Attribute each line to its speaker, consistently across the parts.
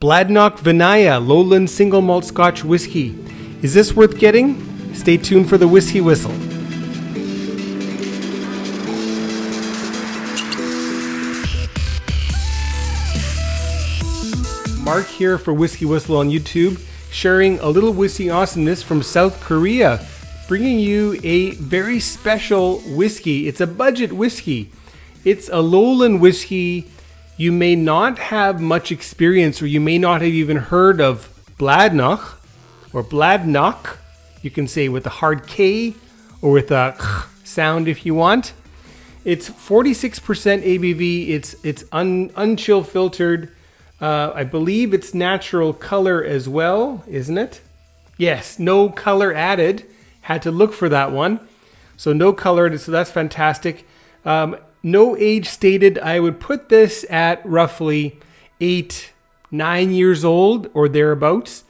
Speaker 1: Bladnoch Vinaya Lowland Single Malt Scotch Whiskey. Is this worth getting? Stay tuned for the Whisky Whistle. Mark here for Whisky Whistle on YouTube, sharing a little whiskey awesomeness from South Korea, bringing you a very special whiskey. It's a budget whiskey. It's a lowland whiskey. You may not have much experience, or you may not have even heard of Bladnoch or Bladnoch. You can say with a hard K or with a sound if you want. It's 46% ABV. It's unchill filtered. I believe it's natural color as well, isn't it? Yes, no color added. Had to look for that one. So no color, so that's fantastic. No age stated. I would put this at roughly 8-9 years old or thereabouts.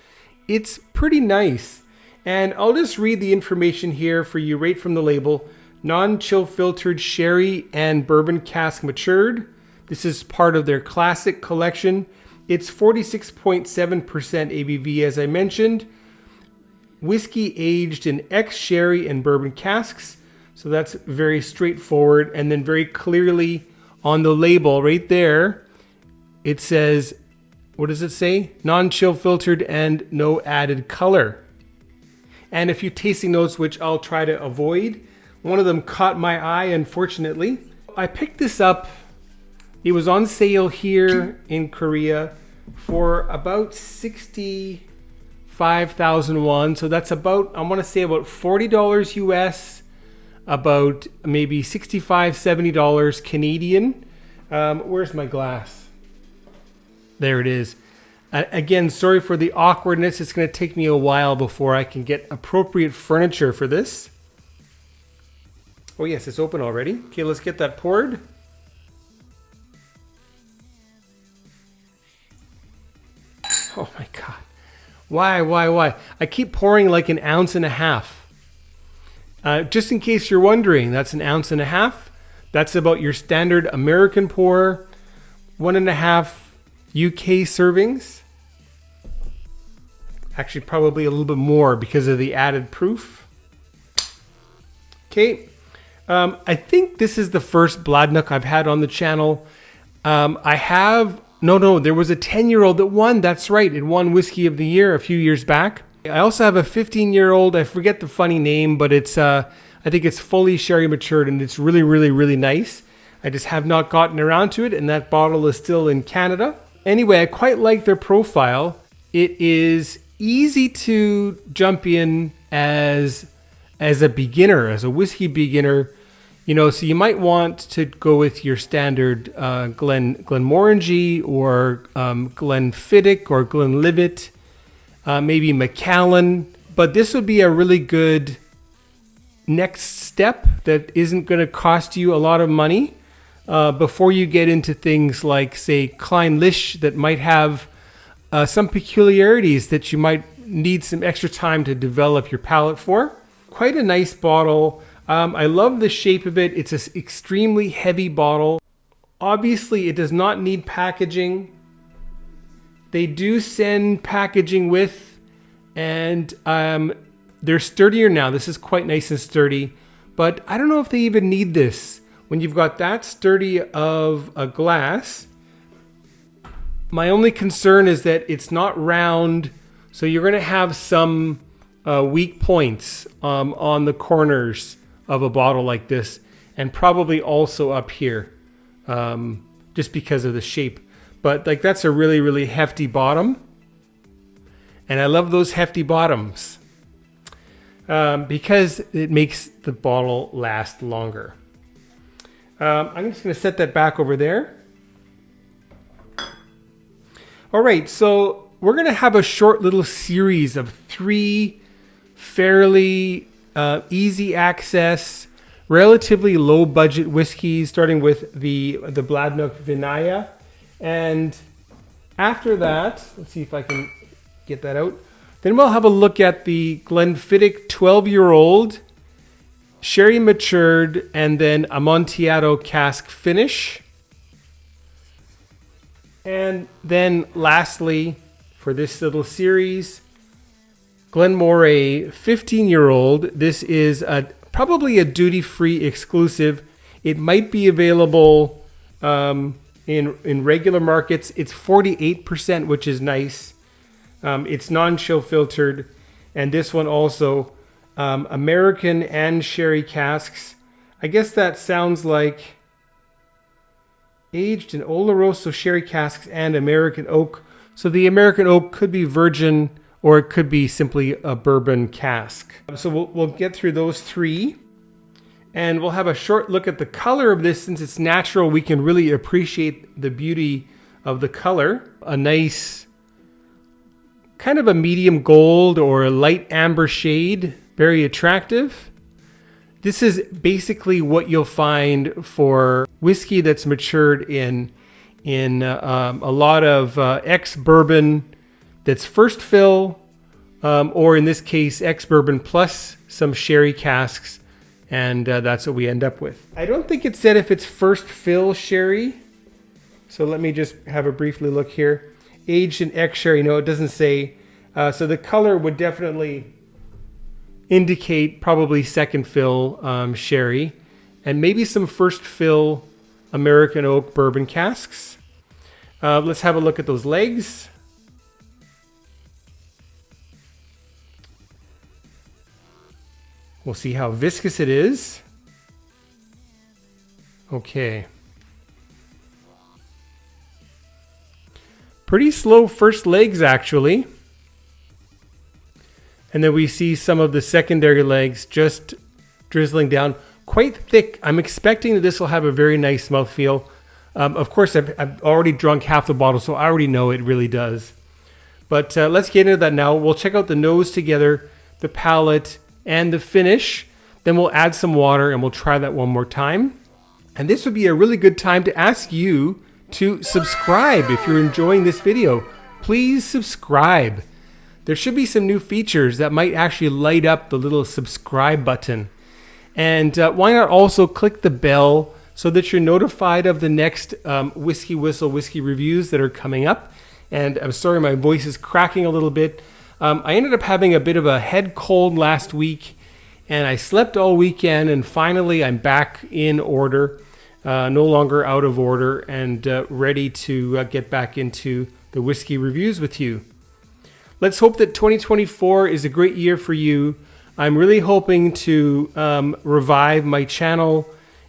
Speaker 1: It's pretty nice. And I'll just read the information here for you right from the label. Non-chill filtered sherry and bourbon cask matured. This is part of their classic collection. It's 46.7% ABV, as I mentioned. Whiskey aged in ex-sherry and bourbon casks. So that's very straightforward. And then very clearly on the label right there, it says, what does it say? Non-chill filtered and no added color. And a few tasting notes, which I'll try to avoid. One of them caught my eye, unfortunately. I picked this up. It was on sale here in Korea for about 65,000 won. So that's about, I want to say about $40 US, about maybe $65, $70 Canadian. Where's my glass? There it is. Again, sorry for the awkwardness. It's going to take me a while before I can get appropriate furniture for this. Oh yes, it's open already. Okay, let's get that poured. Oh my God. Why? I keep pouring like 1.5 ounces. Just in case you're wondering, that's 1.5 ounces. That's about your standard American pour. 1.5 UK servings. Actually, probably a little bit more because of the added proof. Okay. I think this is the first Bladnoch I've had on the channel. There was a 10-year-old that won. That's right. It won Whiskey of the Year a few years back. I also have a 15-year-old. I forget the funny name, but it's I think it's fully sherry matured, and it's really, really, really nice. I just have not gotten around to it, and that bottle is still in Canada. Anyway, I quite like their profile. It is easy to jump in as a beginner, as a whiskey beginner. You know, so you might want to go with your standard Glenmorangie or Glenfiddich or Glenlivet, maybe Macallan. But this would be a really good next step that isn't going to cost you a lot of money before you get into things like, say, Kleinlich that might have some peculiarities that you might need some extra time to develop your palate for. Quite a nice bottle. I love the shape of it. It's an extremely heavy bottle. Obviously, it does not need packaging. They do send packaging with, and they're sturdier now. This is quite nice and sturdy, but I don't know if they even need this. When you've got that sturdy of a glass, my only concern is that it's not round, so you're going to have some weak points on the corners of a bottle like this, and probably also up here, just because of the shape. But like, that's a really, really hefty bottom, and I love those hefty bottoms because it makes the bottle last longer. I'm just going to set that back over there. All right, so we're going to have a short little series of 3 fairly easy access, relatively low budget whiskeys, starting with the Bladnoch Vinaya. And after that, let's see if I can get that out. Then we'll have a look at the Glenfiddich 12-year-old, sherry matured, and then Amontillado cask finish. And then lastly, for this little series. Glenmorangie 15-year-old. This is probably a duty-free exclusive. It might be available in regular markets. It's 48%, which is nice. It's non-chill filtered. And this one also, American and sherry casks. I guess that sounds like aged in Oloroso sherry casks and American oak. So the American oak could be virgin, or it could be simply a bourbon cask. So we'll get through those three. And we'll have a short look at the color of this. Since it's natural, we can really appreciate the beauty of the color. A nice kind of a medium gold or a light amber shade. Very attractive. This is basically what you'll find for whiskey that's matured in a lot of ex-bourbon that's first fill, or in this case, ex-bourbon plus some sherry casks, and that's what we end up with. I don't think it said if it's first fill sherry, so let me just have a briefly look here. Aged in ex-sherry, no, it doesn't say. So the color would definitely indicate probably second fill sherry, and maybe some first fill American oak bourbon casks. Let's have a look at those legs. We'll see how viscous it is. Okay. Pretty slow first legs, actually. And then we see some of the secondary legs just drizzling down. Quite thick. I'm expecting that this will have a very nice mouthfeel. Of course, I've already drunk half the bottle, so I already know it really does. But let's get into that now. We'll check out the nose together, the palate, and the finish. Then we'll add some water and we'll try that one more time. And this would be a really good time to ask you to subscribe if you're enjoying this video. Please subscribe. There should be some new features that might actually light up the little subscribe button. And why not also click the bell so that you're notified of the next Whisky Whistle whiskey reviews that are coming up. And I'm sorry, my voice is cracking a little bit. I ended up having a bit of a head cold last week, and I slept all weekend, and finally I'm back in order, no longer out of order, and ready to get back into the whiskey reviews with you. Let's hope that 2024 is a great year for you. I'm really hoping to revive my channel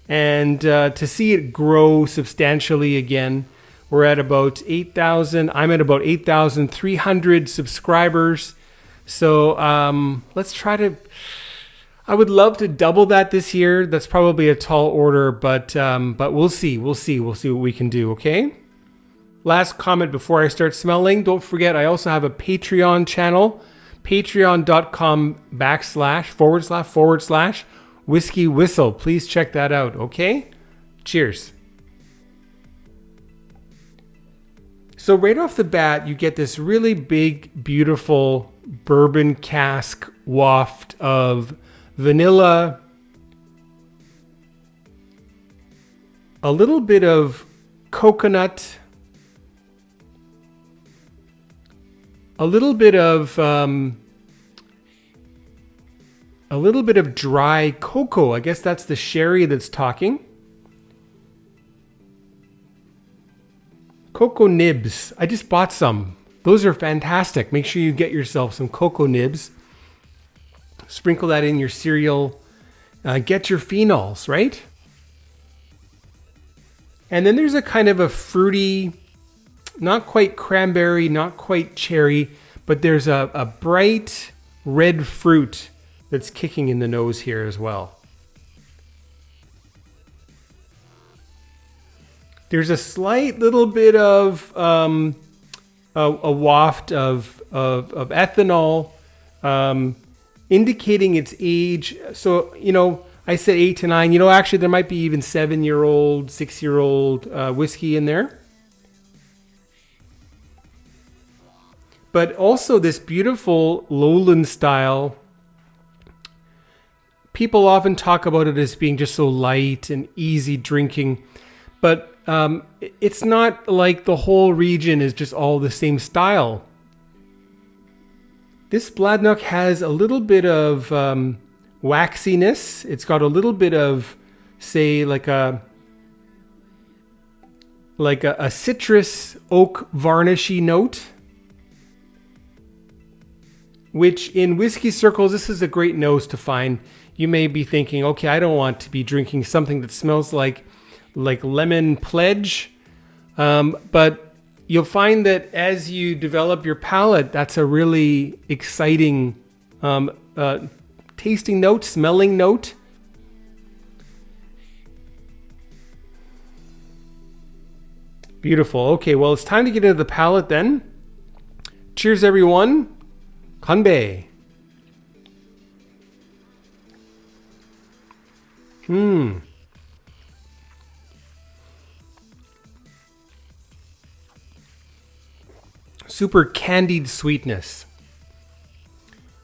Speaker 1: and to see it grow substantially again. We're at about 8,000. I'm at about 8,300 subscribers. So let's try to... I would love to double that this year. That's probably a tall order, but we'll see. We'll see what we can do, okay? Last comment before I start smelling. Don't forget, I also have a Patreon channel. Patreon.com///Whisky Whistle. Please check that out, okay? Cheers. So right off the bat, you get this really big, beautiful bourbon cask waft of vanilla, a little bit of coconut, a little bit of dry cocoa. I guess that's the sherry that's talking. Cocoa nibs. I just bought some. Those are fantastic. Make sure you get yourself some cocoa nibs. Sprinkle that in your cereal. Get your phenols, right? And then there's a kind of a fruity, not quite cranberry, not quite cherry, but there's a bright red fruit that's kicking in the nose here as well. There's a slight little bit of a waft of ethanol, indicating its age. So, I said 8 to 9. Actually, there might be even 7-year-old, 6-year-old whiskey in there. But also this beautiful lowland style. People often talk about it as being just so light and easy drinking. But it's not like the whole region is just all the same style. This Bladnoch has a little bit of waxiness. It's got a little bit of, say, like a citrus oak varnishy note, which in whiskey circles, this is a great nose to find. You may be thinking, okay, I don't want to be drinking something that smells like lemon pledge, but you'll find that as you develop your palate, that's a really exciting tasting note, smelling note. Beautiful. Okay, well, it's time to get into the palate then. Cheers, everyone. Kanbei. Super candied sweetness.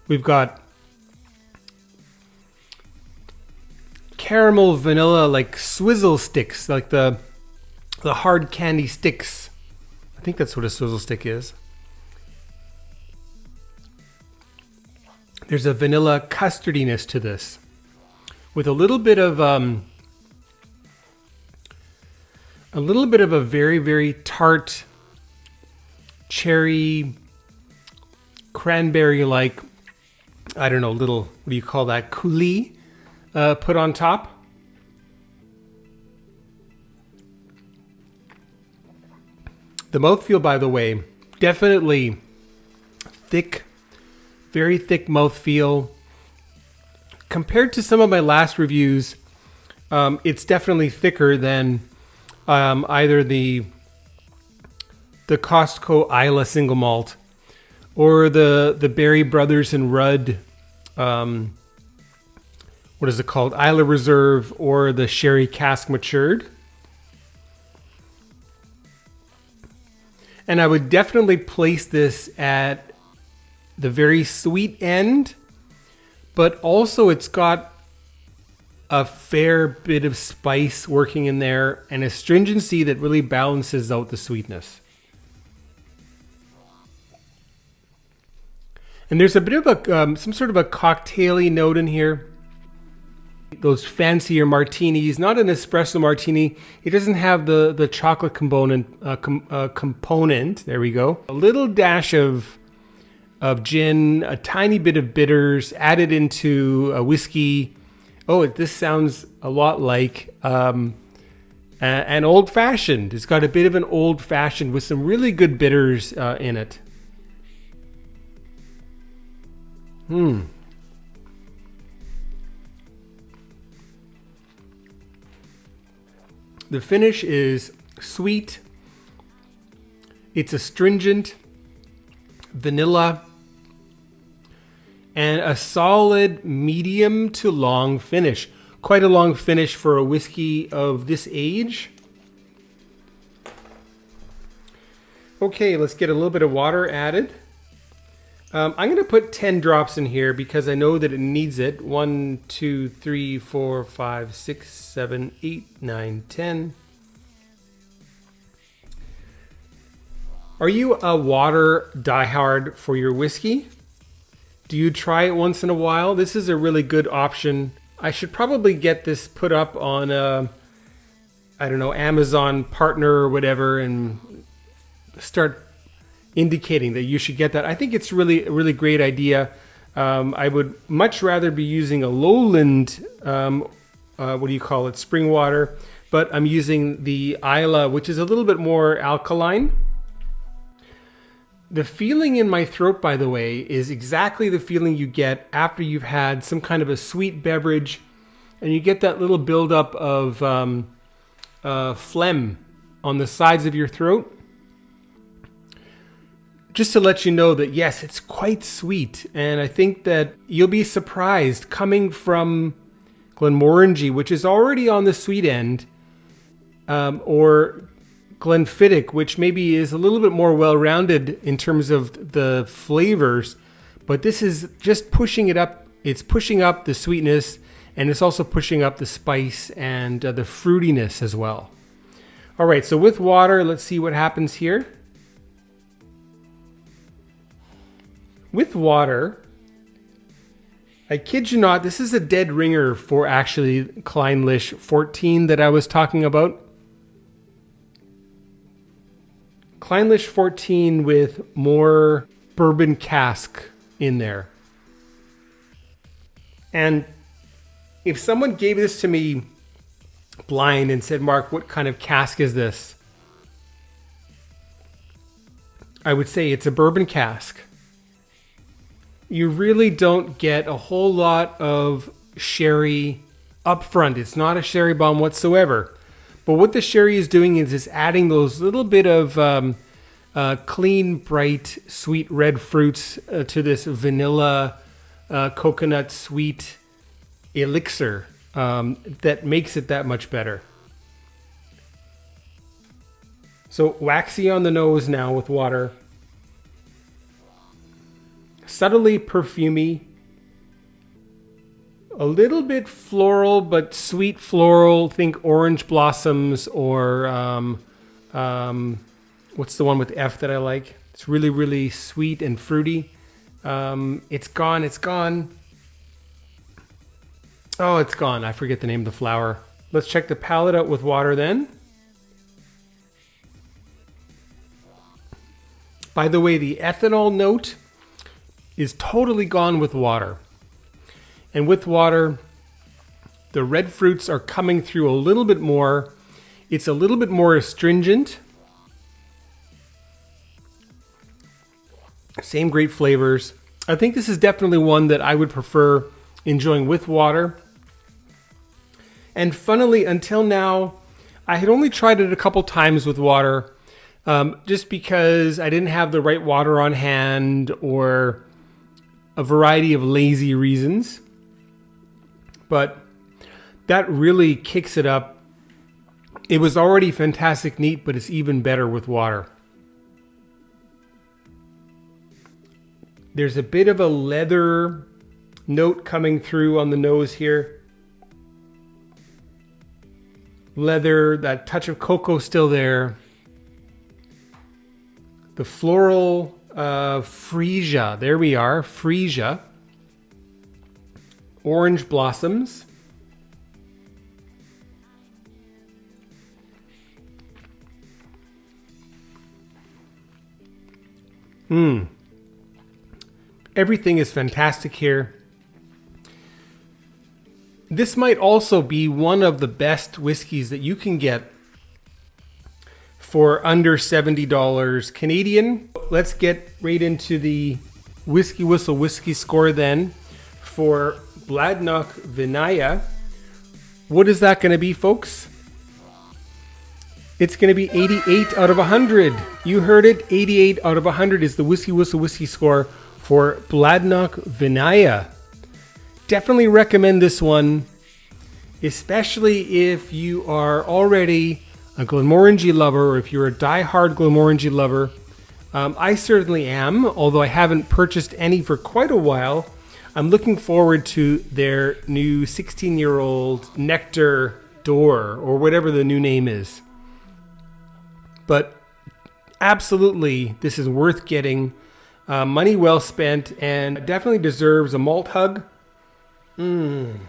Speaker 1: We've got caramel vanilla, like swizzle sticks, like the hard candy sticks. I think that's what a swizzle stick is. There's a vanilla custardiness to this, with a little bit of a very, very tart cherry cranberry, like, I don't know, little, what do you call that, coulis put on top. The mouthfeel, by the way, definitely thick, very thick mouthfeel. Compared to some of my last reviews, it's definitely thicker than either the Costco Isla single malt or the Berry Brothers and Rudd, what is it called, Isla Reserve, or the Sherry Cask Matured. And I would definitely place this at the very sweet end, but also it's got a fair bit of spice working in there and a stringency that really balances out the sweetness. And there's a bit of a some sort of a cocktaily note in here. Those fancier martinis, not an espresso martini. It doesn't have the chocolate component. Component. There we go. A little dash of gin, a tiny bit of bitters added into a whiskey. Oh, this sounds a lot like an old fashioned. It's got a bit of an old fashioned with some really good bitters in it. The finish is sweet. It's astringent, vanilla, and a solid medium to long finish. Quite a long finish for a whiskey of this age. Okay, let's get a little bit of water added. I'm going to put 10 drops in here because I know that it needs it. 1, 2, 3, 4, 5, 6, 7, 8, 9, 10. Are you a water diehard for your whiskey? Do you try it once in a while? This is a really good option. I should probably get this put up on I don't know, Amazon partner or whatever, and start indicating that you should get that. I think it's really a really great idea. I would much rather be using a lowland, what do you call it, spring water, but I'm using the Isla, which is a little bit more alkaline. The feeling in my throat, by the way, is exactly the feeling you get after you've had some kind of a sweet beverage, and you get that little buildup of phlegm on the sides of your throat. Just to let you know that, yes, it's quite sweet. And I think that you'll be surprised coming from Glenmorangie, which is already on the sweet end, or Glenfiddich, which maybe is a little bit more well-rounded in terms of the flavors. But this is just pushing it up. It's pushing up the sweetness, and it's also pushing up the spice and the fruitiness as well. All right, so with water, let's see what happens here. with water. I kid you not, this is a dead ringer for actually Kleinlich 14 that I was talking about. Kleinlich 14 with more bourbon cask in there. And if someone gave this to me blind and said, Mark, what kind of cask is this? I would say it's a bourbon cask. You really don't get a whole lot of sherry up front. It's not a sherry bomb whatsoever. But what the sherry is doing is it's adding those little bit of clean, bright, sweet red fruits to this vanilla, coconut sweet elixir that makes it that much better. So waxy on the nose now with water. Subtly perfumey. A little bit floral, but sweet floral. Think orange blossoms or what's the one with F that I like? It's really, really sweet and fruity. It's gone. Oh, it's gone. I forget the name of the flower. Let's check the palate out with water then. By the way, the ethanol note is totally gone with water. And with water, the red fruits are coming through a little bit more. It's a little bit more astringent. Same great flavors. I think this is definitely one that I would prefer enjoying with water. And funnily, until now, I had only tried it a couple times with water, just because I didn't have the right water on hand or a variety of lazy reasons. But that really kicks it up. It was already fantastic neat, but it's even better with water. There's a bit of a leather note coming through on the nose here. Leather, that touch of cocoa still there. The floral freesia, there we are, freesia. Orange blossoms. Everything is fantastic here. This might also be one of the best whiskeys that you can get for under $70 Canadian. Let's get right into the Whisky Whistle whiskey score then for Bladnoch Vinaya. What is that going to be, folks? It's going to be 88 out of 100. You heard it, 88 out of 100 is the Whisky Whistle whiskey score for Bladnoch Vinaya. Definitely recommend this one, especially if you are already a Glenmorangie lover or if you're a die-hard Glenmorangie lover. I certainly am, although I haven't purchased any for quite a while. I'm looking forward to their new 16-year-old Nectar D'Or or whatever the new name is. But absolutely, this is worth getting. Money well spent, and definitely deserves a malt hug. And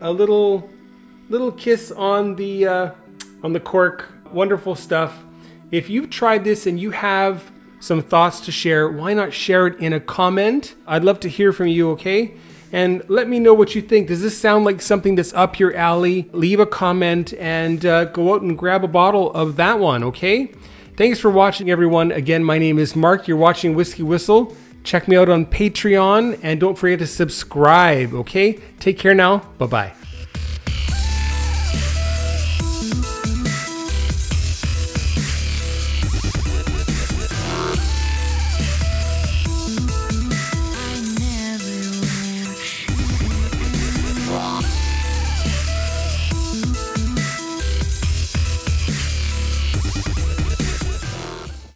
Speaker 1: a little kiss on the cork. Wonderful stuff. If you've tried this and you have some thoughts to share, why not share it in a comment? I'd love to hear from you, okay? And let me know what you think. Does this sound like something that's up your alley? Leave a comment and go out and grab a bottle of that one, okay? Thanks for watching, everyone. Again, my name is Mark. You're watching Whisky Whistle. Check me out on Patreon and don't forget to subscribe, okay? Take care now. Bye-bye.